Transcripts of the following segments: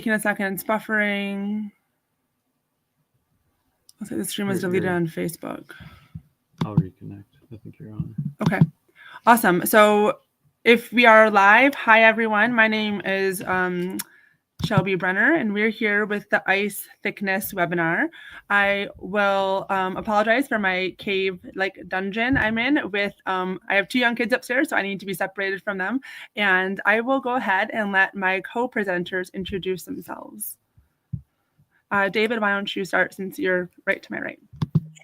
taking a second. It's buffering. Looks like the stream was deleted on Facebook. I'll reconnect. I think you're on. Okay, awesome. So if we are live, hi everyone. My name is Shelby Brenner, and we're here with the ice thickness webinar. I will apologize for my cave-like dungeon I'm in with, I have 2 young kids upstairs, so I need to be separated from them. And I will go ahead and let my co-presenters introduce themselves. David, why don't you start since you're right to my right?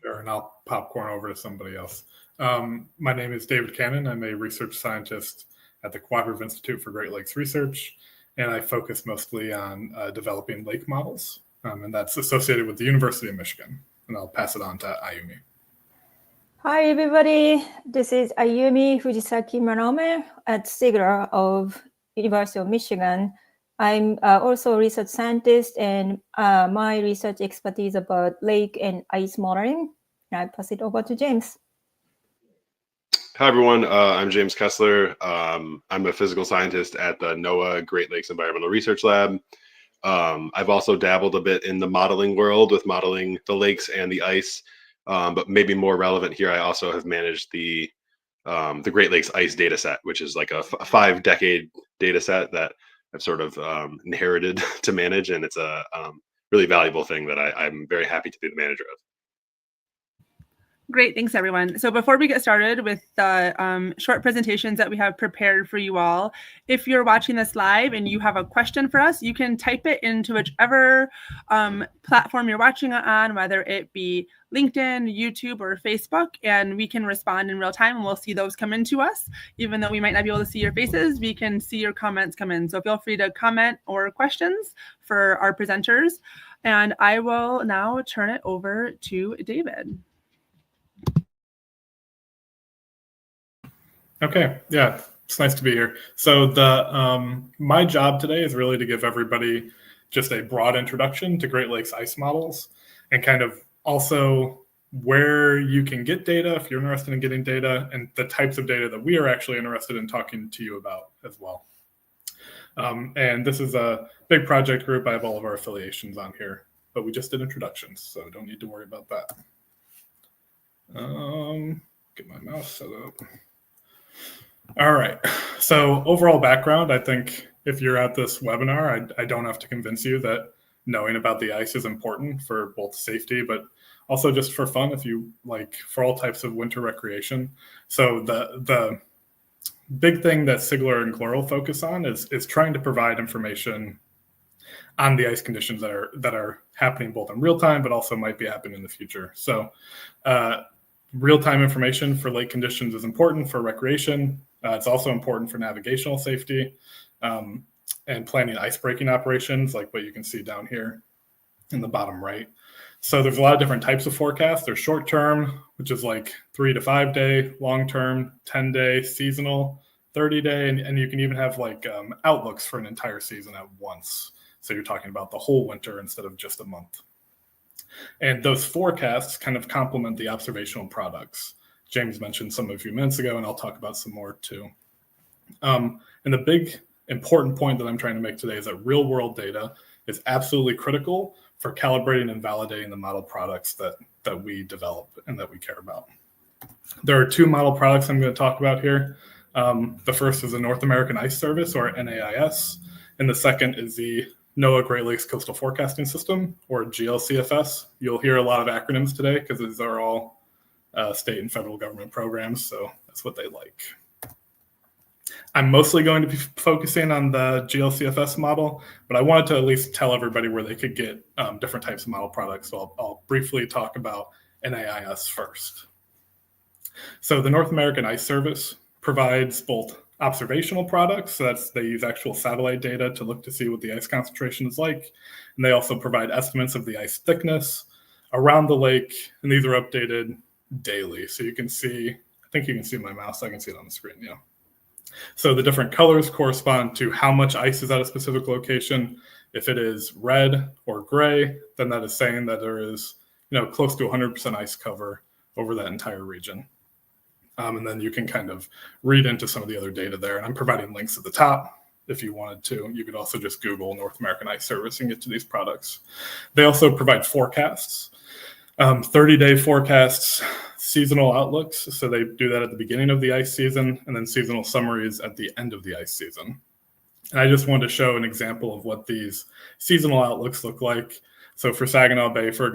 Sure, and I'll popcorn over to somebody else. My name is David Cannon. I'm a research scientist at the Cooperative Institute for Great Lakes Research, and I focus mostly on developing lake models, and that's associated with the University of Michigan. And I'll pass it on to Ayumi. Hi, everybody. This is Ayumi Fujisaki Manome at SIGRA of University of Michigan. I'm also a research scientist, and my research expertise about lake and ice modeling. I pass it over to James. Hi, everyone. I'm James Kessler. I'm a physical scientist at the NOAA Great Lakes Environmental Research Lab. I've also dabbled a bit in the modeling world with modeling the lakes and the ice, but maybe more relevant here, I also have managed the Great Lakes ice data set, which is like a 5-decade data set that I've sort of inherited to manage, and it's a really valuable thing that I'm very happy to be the manager of. Great, thanks everyone. So before we get started with the short presentations that we have prepared for you all, if you're watching this live and you have a question for us, you can type it into whichever platform you're watching it on, whether it be LinkedIn, YouTube, or Facebook, and we can respond in real time and we'll see those come into us. Even though we might not be able to see your faces, we can see your comments come in. So feel free to comment or questions for our presenters. And I will now turn it over to David. Okay, yeah, it's nice to be here. So the my job today is really to give everybody just a broad introduction to Great Lakes ice models and kind of also where you can get data if you're interested in getting data and the types of data that we are actually interested in talking to you about as well. And this is a big project group. I have all of our affiliations on here, but we just did introductions, so don't need to worry about that. Get my mouse set up. All right, so overall background, I think if you're at this webinar, I don't have to convince you that knowing about the ice is important for both safety, but also just for fun, if you like, for all types of winter recreation. So the big thing that Sigler and Chloral focus on is trying to provide information on the ice conditions that are happening both in real time, but also might be happening in the future. So real-time information for lake conditions is important for recreation. It's also important for navigational safety and planning ice-breaking operations, like what you can see down here in the bottom right. So there's a lot of different types of forecasts. There's short-term, which is like 3 to 5 day, long-term, 10-day, seasonal, 30-day, and you can even have like outlooks for an entire season at once. So you're talking about the whole winter instead of just a month. And those forecasts kind of complement the observational products. James mentioned some a few minutes ago, and I'll talk about some more too. And the big important point that I'm trying to make today is that real world data is absolutely critical for calibrating and validating the model products that we develop and that we care about. There are 2 model products I'm going to talk about here. The first is the North American Ice Service, or NAIS, and the second is the NOAA Great Lakes Coastal Forecasting System, or GLCFS. You'll hear a lot of acronyms today because these are all state and federal government programs, so that's what they like. I'm mostly going to be focusing on the GLCFS model, but I wanted to at least tell everybody where they could get different types of model products, so I'll briefly talk about NAIS first. So the North American Ice Service provides both observational products, so they use actual satellite data to look to see what the ice concentration is like, and they also provide estimates of the ice thickness around the lake, and these are updated daily. So you can see, I think you can see my mouse, I can see it on the screen, yeah. So the different colors correspond to how much ice is at a specific location. If it is red or gray, then that is saying that there is, close to 100% ice cover over that entire region. And then you can kind of read into some of the other data there. And I'm providing links at the top if you wanted to. You could also just Google North American ice service and get to these products. They also provide forecasts, 30-day forecasts, seasonal outlooks. So they do that at the beginning of the ice season, and then seasonal summaries at the end of the ice season. And I just wanted to show an example of what these seasonal outlooks look like. So for Saginaw Bay, for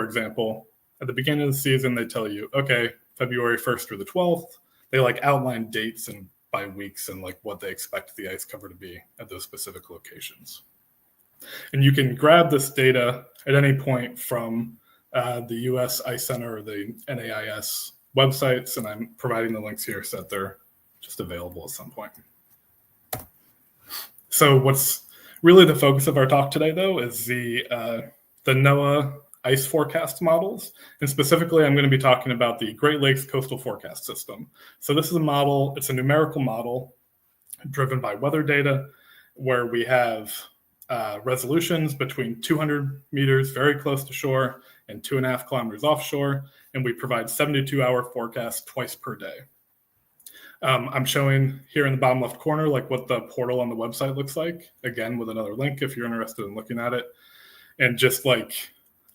example, at the beginning of the season, they tell you, okay, February 1st through the 12th, they like outline dates and by weeks and like what they expect the ice cover to be at those specific locations. And you can grab this data at any point from the US Ice Center or the NAIS websites, and I'm providing the links here so that they're just available at some point. So what's really the focus of our talk today, though, is the NOAA ice forecast models. And specifically, I'm going to be talking about the Great Lakes Coastal Forecast System. So this is a model, it's a numerical model driven by weather data, where we have resolutions between 200 meters very close to shore and 2.5 kilometers offshore. And we provide 72-hour forecasts twice per day. I'm showing here in the bottom left corner like what the portal on the website looks like, again with another link if you're interested in looking at it. And just like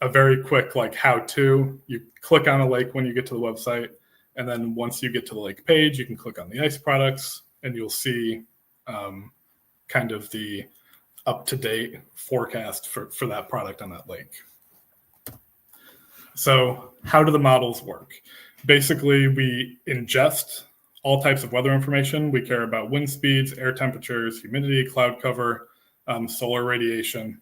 a very quick like how-to, you click on a lake when you get to the website, and then once you get to the lake page, you can click on the ice products and you'll see kind of the up-to-date forecast for that product on that lake. So how do the models work? Basically, we ingest all types of weather information. We care about wind speeds, air temperatures, humidity, cloud cover, solar radiation.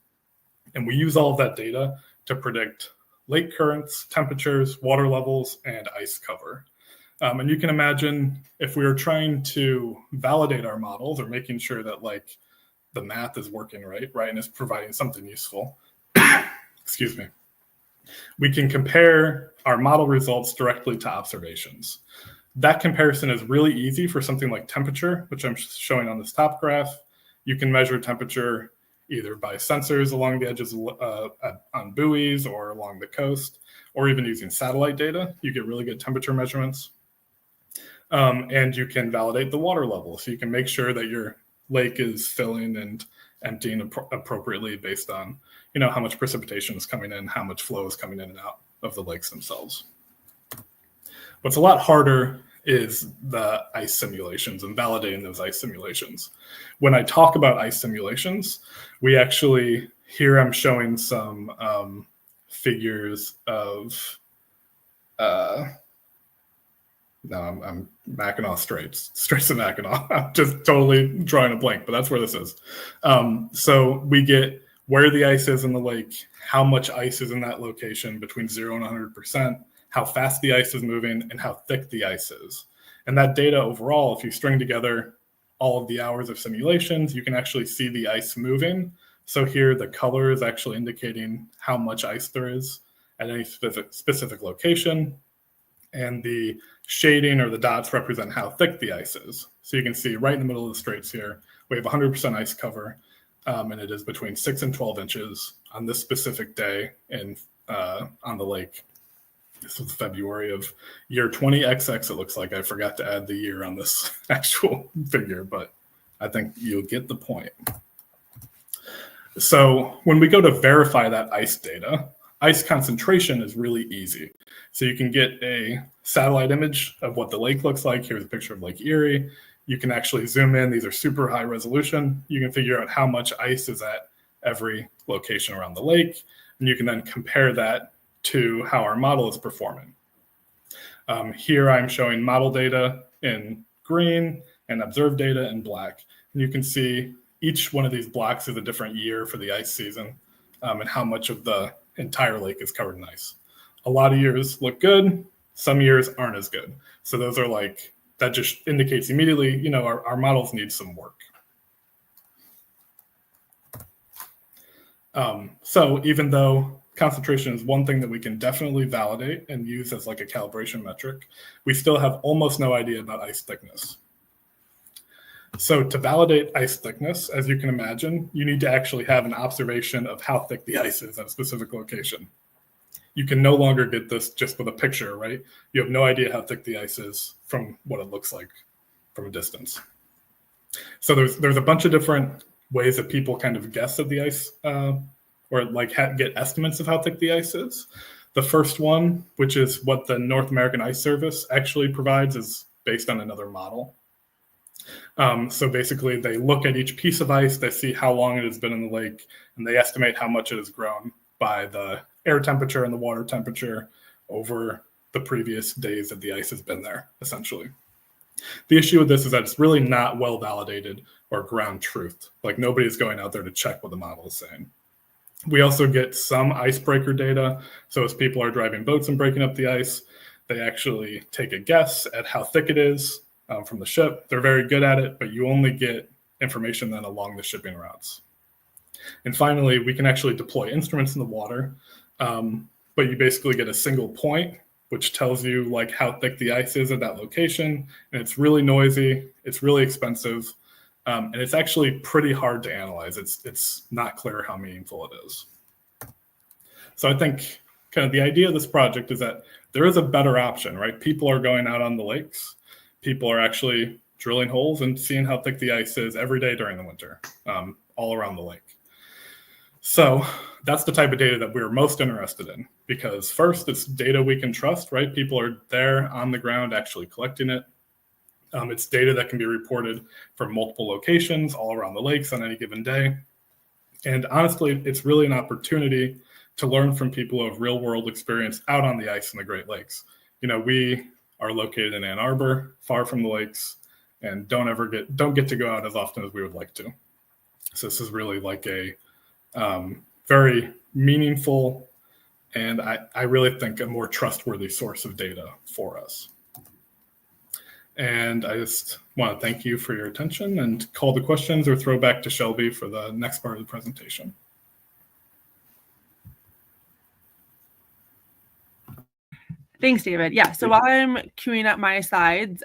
And we use all of that data to predict lake currents, temperatures, water levels, and ice cover. And you can imagine if we were trying to validate our models or making sure that like the math is working right, and is providing something useful, excuse me, we can compare our model results directly to observations. That comparison is really easy for something like temperature, which I'm showing on this top graph. You can measure temperature either by sensors along the edges on buoys or along the coast, or even using satellite data. You get really good temperature measurements. And you can validate the water level. So you can make sure that your lake is filling and emptying appropriately based on, you know, how much precipitation is coming in, how much flow is coming in and out of the lakes themselves. What's a lot harder is the ice simulations and validating those ice simulations. When I talk about ice simulations, we actually, here I'm showing some figures of, no, I'm Mackinac Straits of Mackinac. I'm just totally drawing a blank, but that's where this is. So we get where the ice is in the lake, how much ice is in that location between 0 and 100%, how fast the ice is moving, and how thick the ice is. And that data overall, if you string together all of the hours of simulations, you can actually see the ice moving. So here the color is actually indicating how much ice there is at any specific location. And the shading or the dots represent how thick the ice is. So you can see right in the middle of the straits here, we have 100% ice cover, and it is between 6 and 12 inches on this specific day on the lake. This was February of year 20XX, it looks like. I forgot to add the year on this actual figure, but I think you'll get the point. So when we go to verify that ice data, ice concentration is really easy. So you can get a satellite image of what the lake looks like. Here's a picture of Lake Erie. You can actually zoom in. These are super high resolution. You can figure out how much ice is at every location around the lake. And you can then compare that to how our model is performing. Here I'm showing model data in green and observed data in black. And you can see each one of these blocks is a different year for the ice season and how much of the entire lake is covered in ice. A lot of years look good, some years aren't as good. So those are like, that just indicates immediately, you know, our models need some work. So even though concentration is one thing that we can definitely validate and use as like a calibration metric, we still have almost no idea about ice thickness. So to validate ice thickness, as you can imagine, you need to actually have an observation of how thick the ice is at a specific location. You can no longer get this just with a picture, right? You have no idea how thick the ice is from what it looks like from a distance. So there's a bunch of different ways that people kind of guess at the ice, or like get estimates of how thick the ice is. The first one, which is what the North American Ice Service actually provides, is based on another model. So basically, they look at each piece of ice, they see how long it has been in the lake, and they estimate how much it has grown by the air temperature and the water temperature over the previous days that the ice has been there, essentially. The issue with this is that it's really not well validated or ground truth. Like, nobody's going out there to check what the model is saying. We also get some icebreaker data. So as people are driving boats and breaking up the ice, they actually take a guess at how thick it is from the ship. They're very good at it, but you only get information then along the shipping routes. And finally, we can actually deploy instruments in the water, but you basically get a single point, which tells you like how thick the ice is at that location. And it's really noisy, it's really expensive, and it's actually pretty hard to analyze. It's not clear how meaningful it is. So I think kind of the idea of this project is that there is a better option, right? People are going out on the lakes. People are actually drilling holes and seeing how thick the ice is every day during the winter, all around the lake. So that's the type of data that we're most interested in, because first, it's data we can trust, right? People are there on the ground actually collecting it. It's data that can be reported from multiple locations all around the lakes on any given day. And honestly, it's really an opportunity to learn from people who have real world experience out on the ice in the Great Lakes. You know, we are located in Ann Arbor, far from the lakes, and don't get to go out as often as we would like to. So this is really like a very meaningful, and I really think a more trustworthy source of data for us. And I just want to thank you for your attention and call the questions or throw back to Shelby for the next part of the presentation. Thanks, David. Yeah, so while I'm queuing up my slides,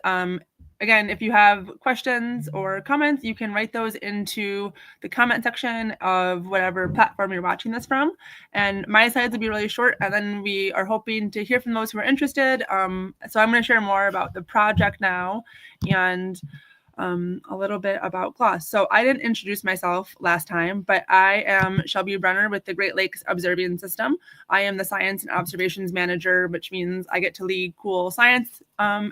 again, if you have questions or comments, you can write those into the comment section of whatever platform you're watching this from. And my slides will be really short, and then we are hoping to hear from those who are interested. So I'm going to share more about the project now and a little bit about GLOS. So I didn't introduce myself last time, but I am Shelby Brenner with the Great Lakes Observing System. I am the Science and Observations Manager, which means I get to lead cool science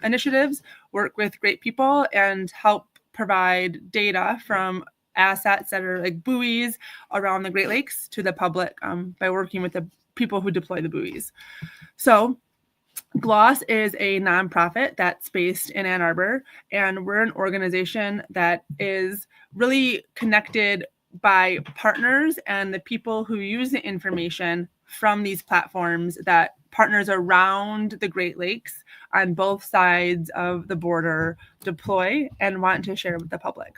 initiatives, work with great people, and help provide data from assets that are like buoys around the Great Lakes to the public by working with the people who deploy the buoys. So GLOS is a nonprofit that's based in Ann Arbor, and we're an organization that is really connected by partners and the people who use the information from these platforms that partners around the Great Lakes on both sides of the border deploy and want to share with the public.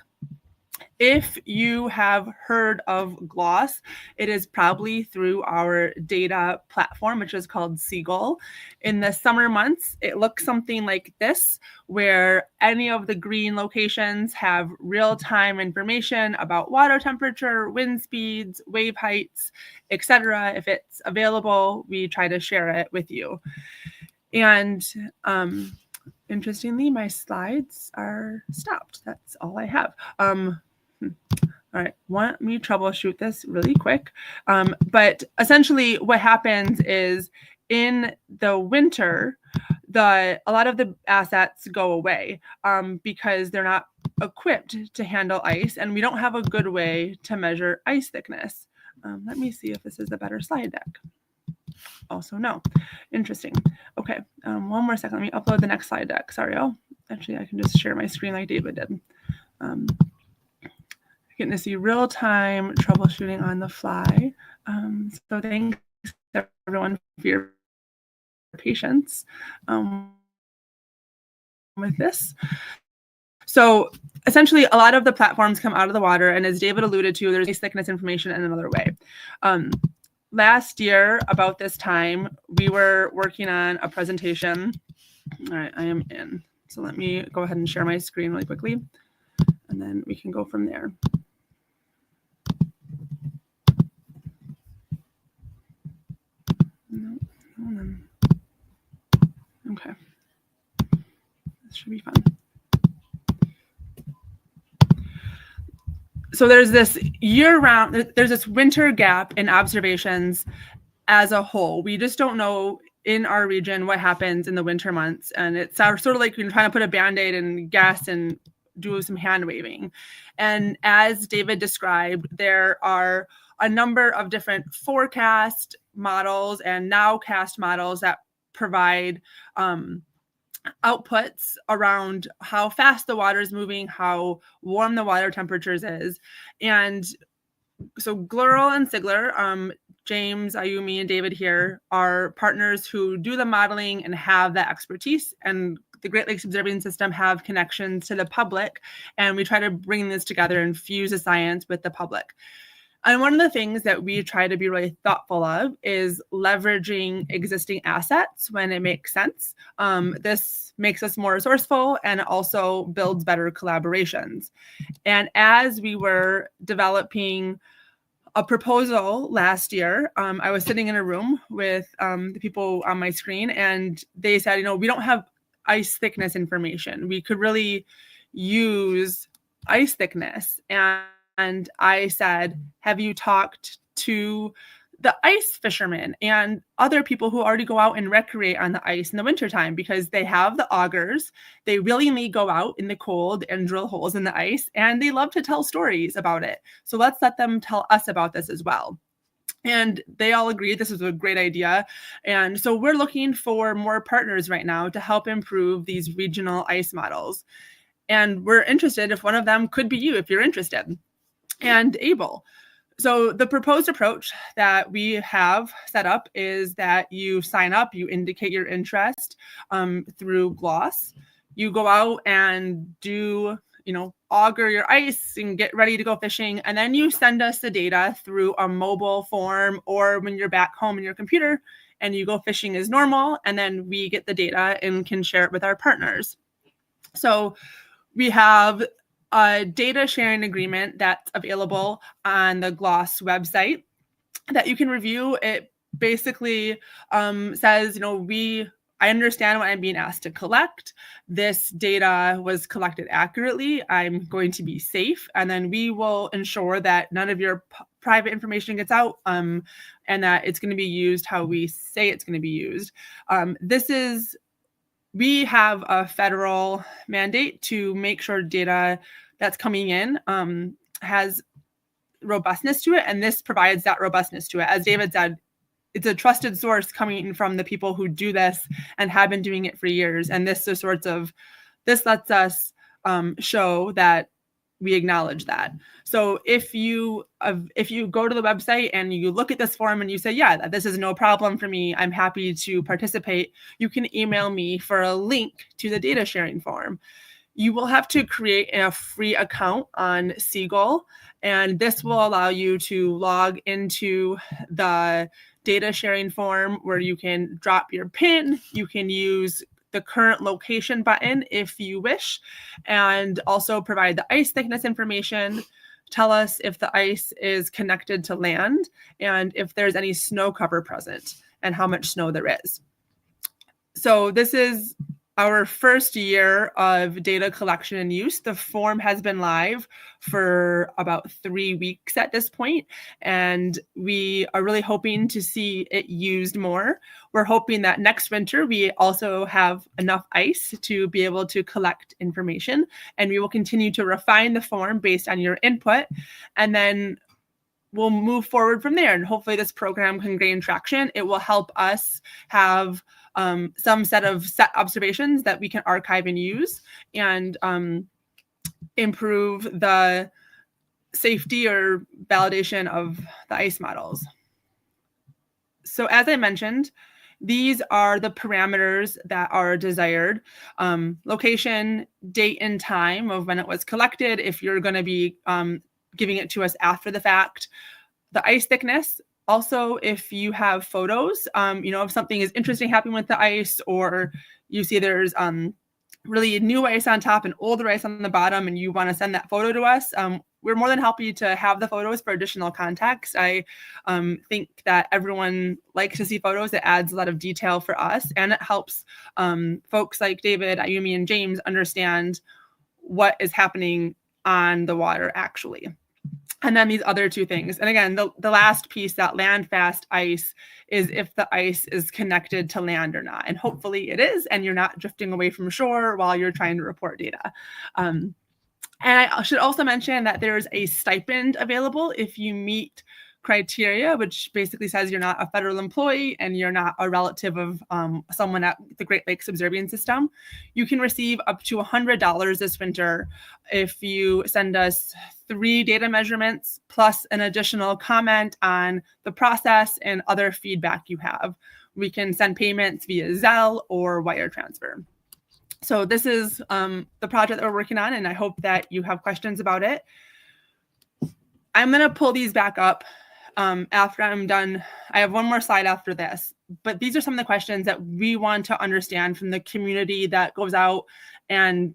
If you have heard of GLOS, it is probably through our data platform, which is called Seagull. In the summer months, it looks something like this, where any of the green locations have real-time information about water temperature, wind speeds, wave heights, etc. If it's available, we try to share it with you. And interestingly, my slides are stopped. That's all I have. All right, let me troubleshoot this really quick. But essentially what happens is in the winter, a lot of the assets go away because they're not equipped to handle ice, and we don't have a good way to measure ice thickness. Let me see if this is a better slide deck. Also, no. Interesting. Okay, one more second. Let me upload the next slide deck. Sorry, actually, I can just share my screen like David did. Getting to see real-time troubleshooting on the fly. So thanks everyone for your patience with this. So essentially, a lot of the platforms come out of the water, and as David alluded to, there's ice thickness information in another way. Last year, about this time, we were working on a presentation. All right, I am in. So let me go ahead and share my screen really quickly, and then we can go from there. Okay, this should be fun. so there's this there's this winter gap in observations as a whole. We just don't know in our region what happens in the winter months. And it's sort of like you're trying to put a Band-Aid and guess and do some hand waving. And as David described, there are a number of different forecast models and nowcast models that provide outputs around how fast the water is moving, how warm the water temperatures is. And so Glurl and Sigler, James, Ayumi, and David here are partners who do the modeling and have that expertise. And the Great Lakes Observing System have connections to the public. And we try to bring this together and fuse the science with the public. And one of the things that we try to be really thoughtful of is leveraging existing assets when it makes sense. This makes us more resourceful and also builds better collaborations. And as we were developing a proposal last year, I was sitting in a room with the people on my screen, and they said, we don't have ice thickness information. We could really use ice thickness. And I said, have you talked to the ice fishermen and other people who already go out and recreate on the ice in the wintertime? Because they have the augers, they willingly go out in the cold and drill holes in the ice, and they love to tell stories about it. So let's let them tell us about this as well. And they all agreed this was a great idea. And so we're looking for more partners right now to help improve these regional ice models. And we're interested if one of them could be you, if you're interested and able. So the proposed approach that we have set up is that you sign up, you indicate your interest through Gloss. You go out and do, auger your ice and get ready to go fishing. And then you send us the data through a mobile form, or when you're back home in your computer and you go fishing as normal. And then we get the data and can share it with our partners. So we have a data sharing agreement that's available on the Gloss website that you can review. It basically says, I understand what I'm being asked to collect. This data was collected accurately. I'm going to be safe. And then we will ensure that none of your private information gets out and that it's going to be used how we say it's going to be used. We have a federal mandate to make sure data that's coming in has robustness to it. And this provides that robustness to it. As David said, it's a trusted source coming from the people who do this and have been doing it for years. And this lets us show that we acknowledge that. So if you go to the website and you look at this form and you say, yeah, this is no problem for me, I'm happy to participate, you can email me for a link to the data sharing form. You will have to create a free account on Seagull, and this will allow you to log into the data sharing form where you can drop your PIN, you can use the current location button if you wish, and also provide the ice thickness information. Tell us if the ice is connected to land and if there's any snow cover present and how much snow there is. So this is our first year of data collection and use. The form has been live for about 3 weeks at this point, and we are really hoping to see it used more. We're hoping that next winter we also have enough ice to be able to collect information, and we will continue to refine the form based on your input, and then we'll move forward from there. And hopefully this program can gain traction. It will help us have some set observations that we can archive and use, and improve the safety or validation of the ice models. So as I mentioned, these are the parameters that are desired. Location, date and time of when it was collected, if you're going to be giving it to us after the fact. The ice thickness. Also, if you have photos, if something is interesting happening with the ice, or you see there's really new ice on top and older ice on the bottom, and you want to send that photo to us, we're more than happy to have the photos for additional context. I think that everyone likes to see photos. It adds a lot of detail for us, and it helps folks like David, Ayumi, and James understand what is happening on the water actually. And then these other two things. And again, the last piece, that land fast ice, is if the ice is connected to land or not. And hopefully it is, and you're not drifting away from shore while you're trying to report data. And I should also mention that there's a stipend available if you meet criteria, which basically says you're not a federal employee and you're not a relative of someone at the Great Lakes Observing System. You can receive up to $100 this winter if you send us 3 data measurements plus an additional comment on the process and other feedback you have. We can send payments via Zelle or wire transfer. So this is the project that we're working on, and I hope that you have questions about it. I'm going to pull these back up after I'm done. I have one more slide after this, but these are some of the questions that we want to understand from the community that goes out and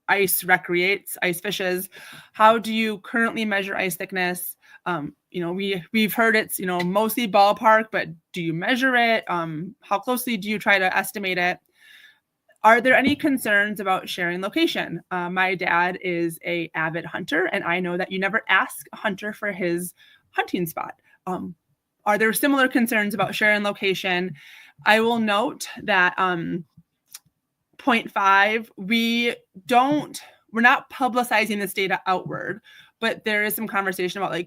ice recreates, ice fishes. How do you currently measure ice thickness? We've heard it's, mostly ballpark, but do you measure it? How closely do you try to estimate it? Are there any concerns about sharing location? My dad is an avid hunter, and I know that you never ask a hunter for his hunting spot. Are there similar concerns about sharing location? I will note that point 5, we're not publicizing this data outward, but there is some conversation about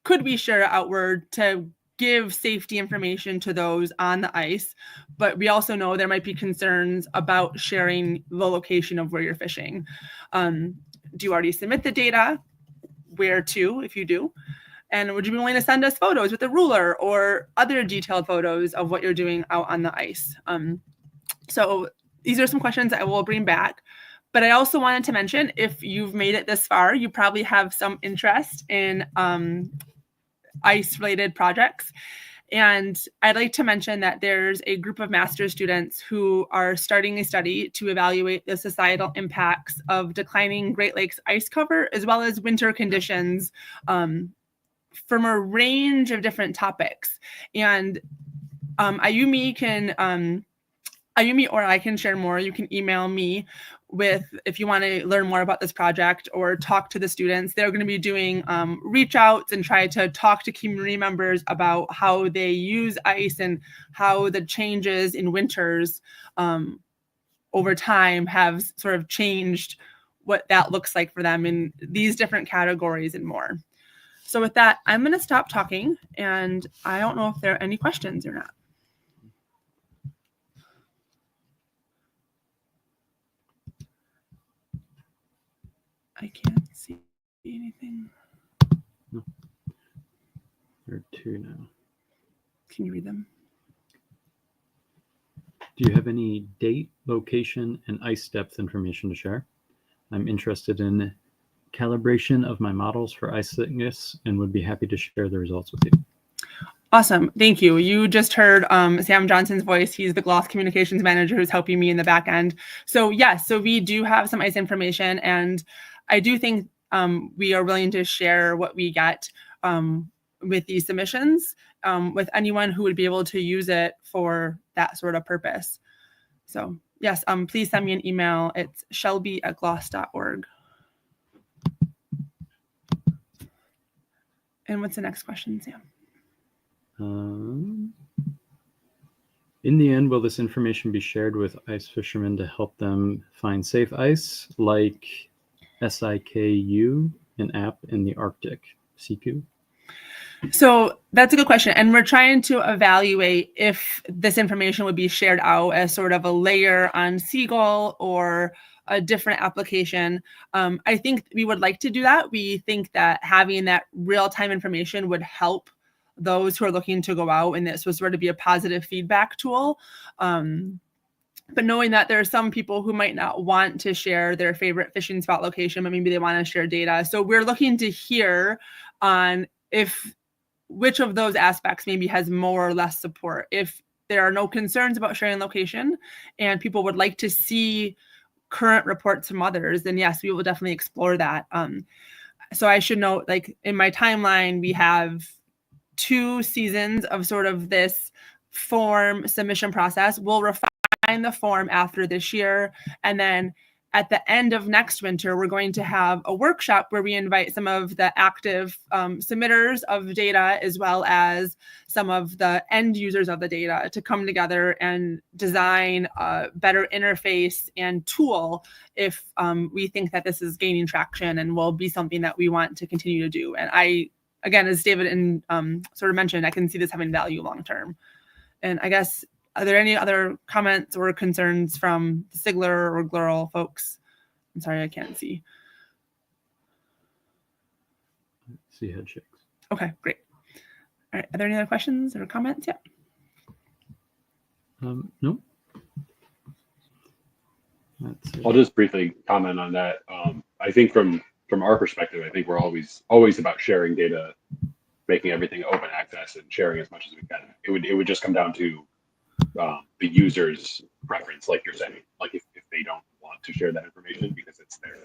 could we share it outward to give safety information to those on the ice? But we also know there might be concerns about sharing the location of where you're fishing. Do you already submit the data? Where to, if you do? And would you be willing to send us photos with a ruler or other detailed photos of what you're doing out on the ice? So these are some questions I will bring back. But I also wanted to mention, if you've made it this far, you probably have some interest in ice-related projects. And I'd like to mention that there's a group of master's students who are starting a study to evaluate the societal impacts of declining Great Lakes ice cover, as well as winter conditions from a range of different topics. And Ayumi or I can share more. You can email me if you want to learn more about this project or talk to the students. They're going to be doing reach outs and try to talk to community members about how they use ice and how the changes in winters over time have sort of changed what that looks like for them in these different categories and more. So with that, I'm going to stop talking, and I don't know if there are any questions or not. I can't see anything. No. There are 2 now. Can you read them? Do you have any date, location, and ice depth information to share? I'm interested in calibration of my models for ice thickness and would be happy to share the results with you. Awesome. Thank you. You just heard Sam Johnson's voice. He's the Gloss Communications Manager who's helping me in the back end. So yes, so we do have some ice information, and I do think we are willing to share what we get with these submissions with anyone who would be able to use it for that sort of purpose. So yes, please send me an email. It's shelby@gloss.org. And what's the next question, Sam? In the end, will this information be shared with ice fishermen to help them find safe ice, like SIKU, an app in the Arctic, CQ? So that's a good question. And we're trying to evaluate if this information would be shared out as sort of a layer on Seagull or a different application. I think we would like to do that. We think that having that real-time information would help those who are looking to go out, and this was sort of be a positive feedback tool. But knowing that there are some people who might not want to share their favorite fishing spot location, but maybe they want to share data. So we're looking to hear on which of those aspects maybe has more or less support. If there are no concerns about sharing location and people would like to see current reports from others, then yes, we will definitely explore that. So I should note, like in my timeline, we have 2 seasons of sort of this form submission process. We'll refine the form after this year, and then at the end of next winter, we're going to have a workshop where we invite some of the active submitters of data, as well as some of the end users of the data, to come together and design a better interface and tool if we think that this is gaining traction and will be something that we want to continue to do. And I, again, as David sort of mentioned, I can see this having value long term. And I guess, are there any other comments or concerns from the SIGLR or GLERL folks? I'm sorry, I can't see. See head shakes. Okay, great. All right, are there any other questions or comments yet? No. That's it. I'll just briefly comment on that. I think from our perspective, I think we're always about sharing data, making everything open access, and sharing as much as we can. It would just come down to the user's preference, like you're saying. Like if they don't want to share that information because it's their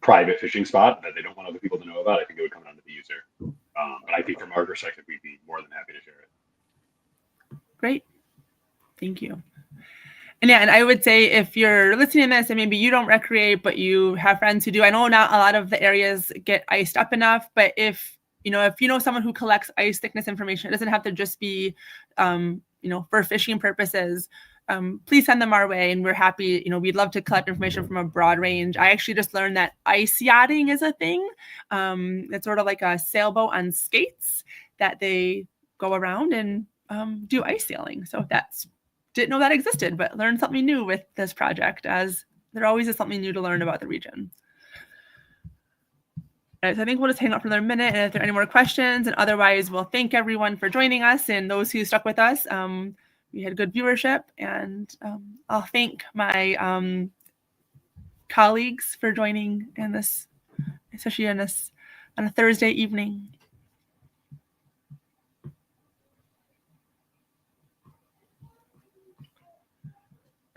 private fishing spot that they don't want other people to know about, I think it would come down to the user. But I think from our perspective, we'd be more than happy to share it. Great, thank you. And yeah, and I would say if you're listening to this and maybe you don't recreate, but you have friends who do, I know not a lot of the areas get iced up enough, but if you know someone who collects ice thickness information, it doesn't have to just be, for fishing purposes. Please send them our way, and we're happy. We'd love to collect information from a broad range. I actually just learned that ice yachting is a thing. It's sort of like a sailboat on skates that they go around and do ice sailing. So didn't know that existed, but learned something new with this project, as there always is something new to learn about the region. All right, so I think we'll just hang out for another minute, and if there are any more questions, and otherwise we'll thank everyone for joining us and those who stuck with us. We had good viewership, and I'll thank my colleagues for joining in this, especially on a Thursday evening.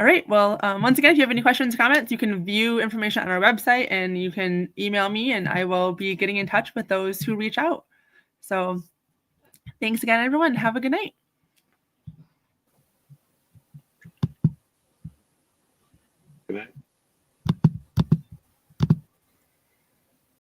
All right, well, once again, if you have any questions, comments, you can view information on our website, and you can email me, and I will be getting in touch with those who reach out. So thanks again, everyone. Have a good night. Good night.